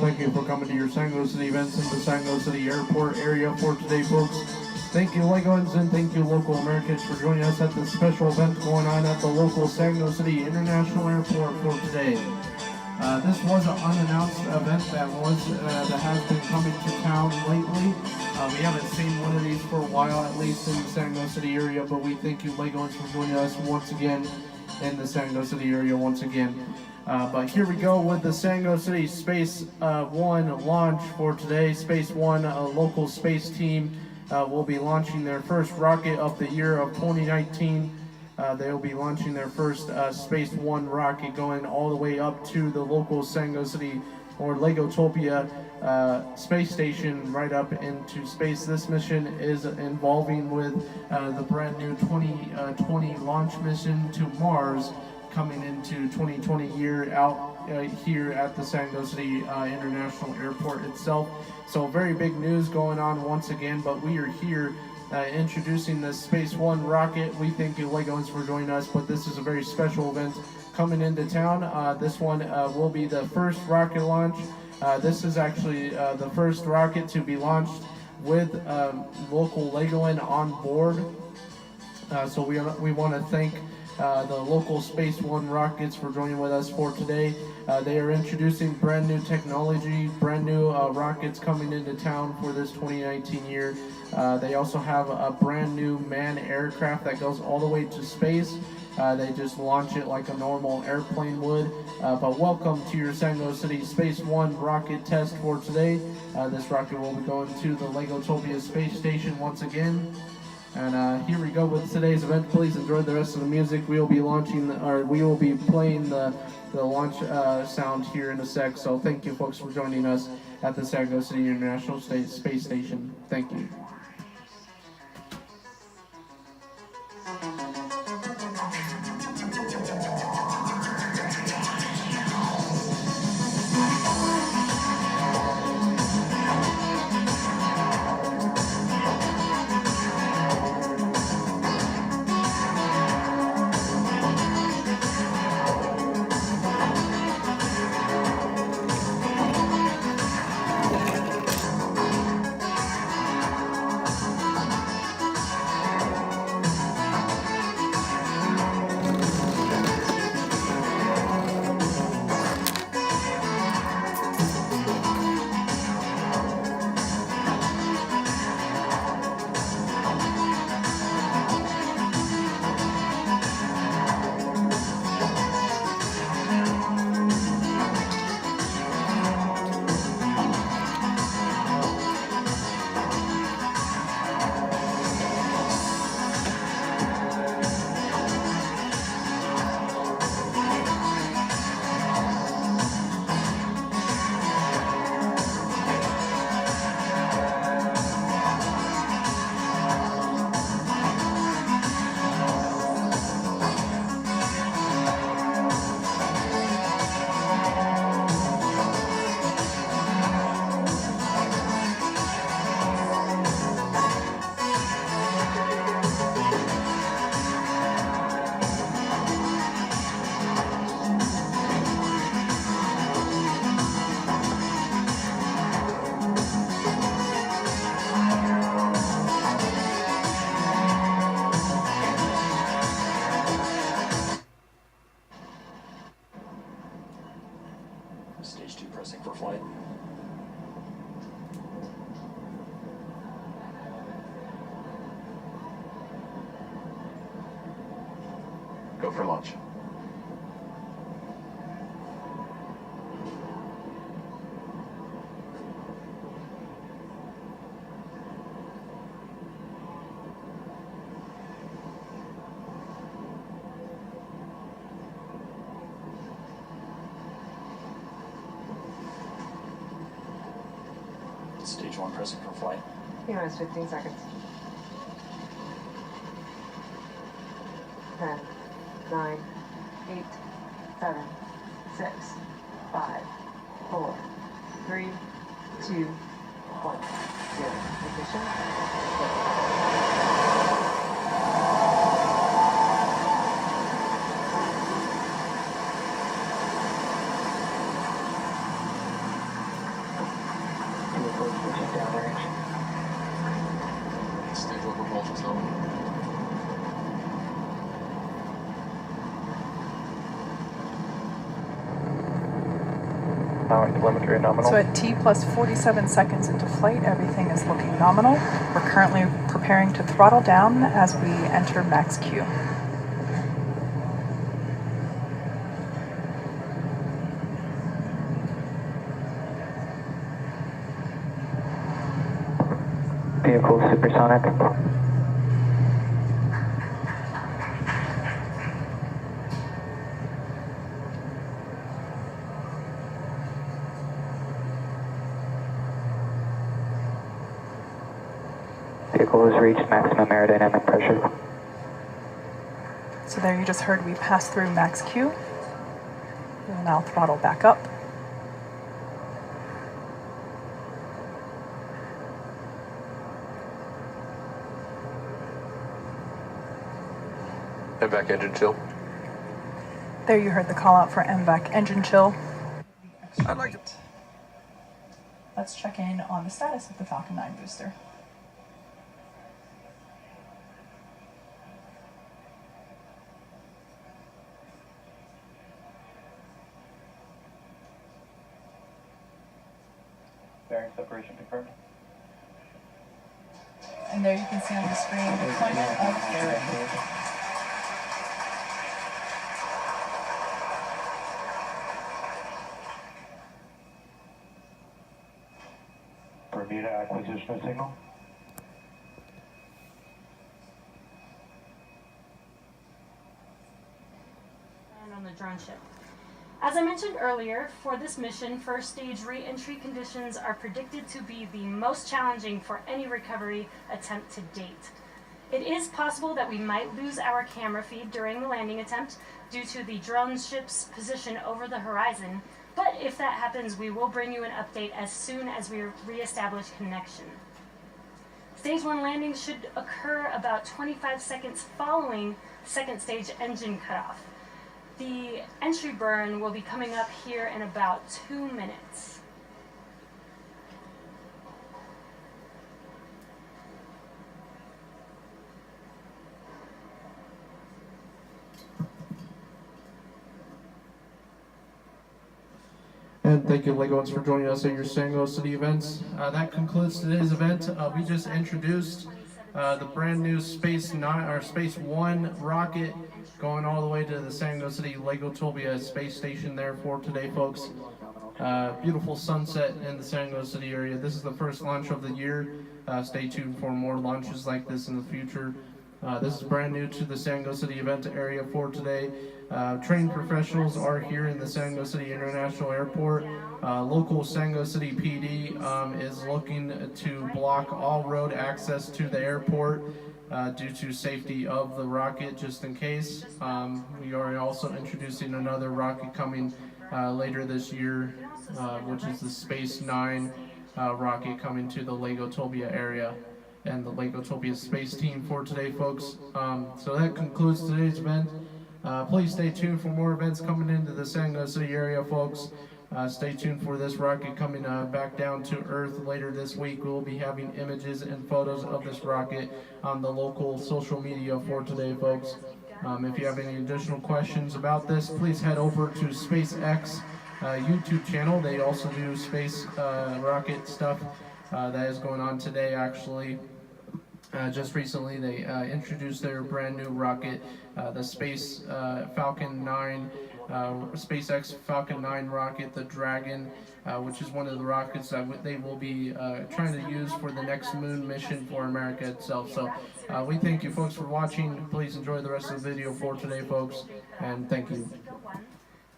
Thank you for coming to your Sango City events in the Sango City Airport area for today, folks. Thank you, Legoans, and thank you, local Americans, for joining us at this special event going on at the local Sango City International Airport for today. This was an unannounced event that has been coming to town lately. We haven't seen one of these for a while, at least in the Sango City area, but we thank you, Legoans, for joining us once again in the Sango City area once again. But here we go with the Sango City Space One launch for today. Space One, a local space team, will be launching their first rocket of the year of 2019. They will be launching their first Space One rocket, going all the way up to the local Sango City or Legotopia space station right up into space. This mission is involving with the brand new 2020 launch mission to Mars, coming into 2020 year out here at the Sango City International Airport itself. So very big news going on once again, but we are here introducing the Space One rocket. We thank you, Legoans, for joining us, but this is a very special event coming into town. This one will be the first rocket launch. This is actually the first rocket to be launched with local Legoan on board. So we want to thank the local Space One rockets for joining with us for today. They are introducing brand new technology, brand new rockets coming into town for this 2019 year. They also have a brand new manned aircraft that goes all the way to space. They just launch it like a normal airplane would. But welcome to your Sango City Space One rocket test for today. This rocket will be going to the Legotopia space station once again. And here we go with today's event. Please enjoy the rest of the music. We will be playing the launch sound here in a sec. So thank you, folks, for joining us at the Sango City International Space Station. Thank you. Stage 2 pressing for flight. Go for launch. Stage 1 pressing for flight. T-minus 15 seconds. 10, 9, 8, 7, 6, 5, 4, 3, 2, 1, 0. Ignition. power and telemetry nominal. So at T plus 47 seconds into flight, everything is looking nominal. We're currently preparing to throttle down as we enter max Q. Vehicle supersonic. Vehicle has reached maximum aerodynamic pressure. So there you just heard we passed through max Q. We'll now throttle back up. MVAC engine chill. There you heard the call out for MVAC engine chill. I'd like to. Let's check in on the status of the Falcon 9 booster. Bearing separation confirmed. And there you can see on the screen deployment of fairing. Bermuda acquisition of signal. And on the drone ship. As I mentioned earlier, for this mission, first stage re-entry conditions are predicted to be the most challenging for any recovery attempt to date. It is possible that we might lose our camera feed during the landing attempt due to the drone ship's position over the horizon, but if that happens, we will bring you an update as soon as we re-establish connection. Stage 1 landing should occur about 25 seconds following second stage engine cutoff. The entry burn will be coming up here in about 2 minutes. And thank you, Legoans, for joining us at your Sango City events. That concludes today's event. We just introduced the brand new Space 1 rocket going all the way to the Sango City Legotopia space station there for today, folks. Beautiful sunset in the Sango City area. This is the first launch of the year. Stay tuned for more launches like this in the future. This is brand new to the Sango City event area for today. Trained professionals are here in the Sango City International Airport. Local Sango City PD is looking to block all road access to the airport due to safety of the rocket, just in case. We are also introducing another rocket coming later this year, which is the Space 9 rocket coming to the Legotopia area and the Legotopia space team for today, folks. So that concludes today's event. Please stay tuned for more events coming into the Sango City area, folks. Stay tuned for this rocket coming back down to Earth later this week. We'll be having images and photos of this rocket on the local social media for today, folks. If you have any additional questions about this, please head over to SpaceX YouTube channel. They also do space rocket stuff that is going on today, actually. Just recently, they introduced their brand new rocket, the Falcon 9, SpaceX Falcon 9 rocket, the Dragon, which is one of the rockets that they will be trying to use for the next moon mission for America itself. So we thank you, folks, for watching. Please enjoy the rest of the video for today, folks, and thank you.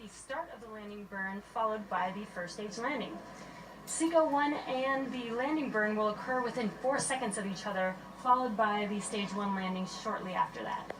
The start of the landing burn followed by the first stage landing. Seco 1 and the landing burn will occur within 4 seconds of each other, followed by the stage 1 landing shortly after that.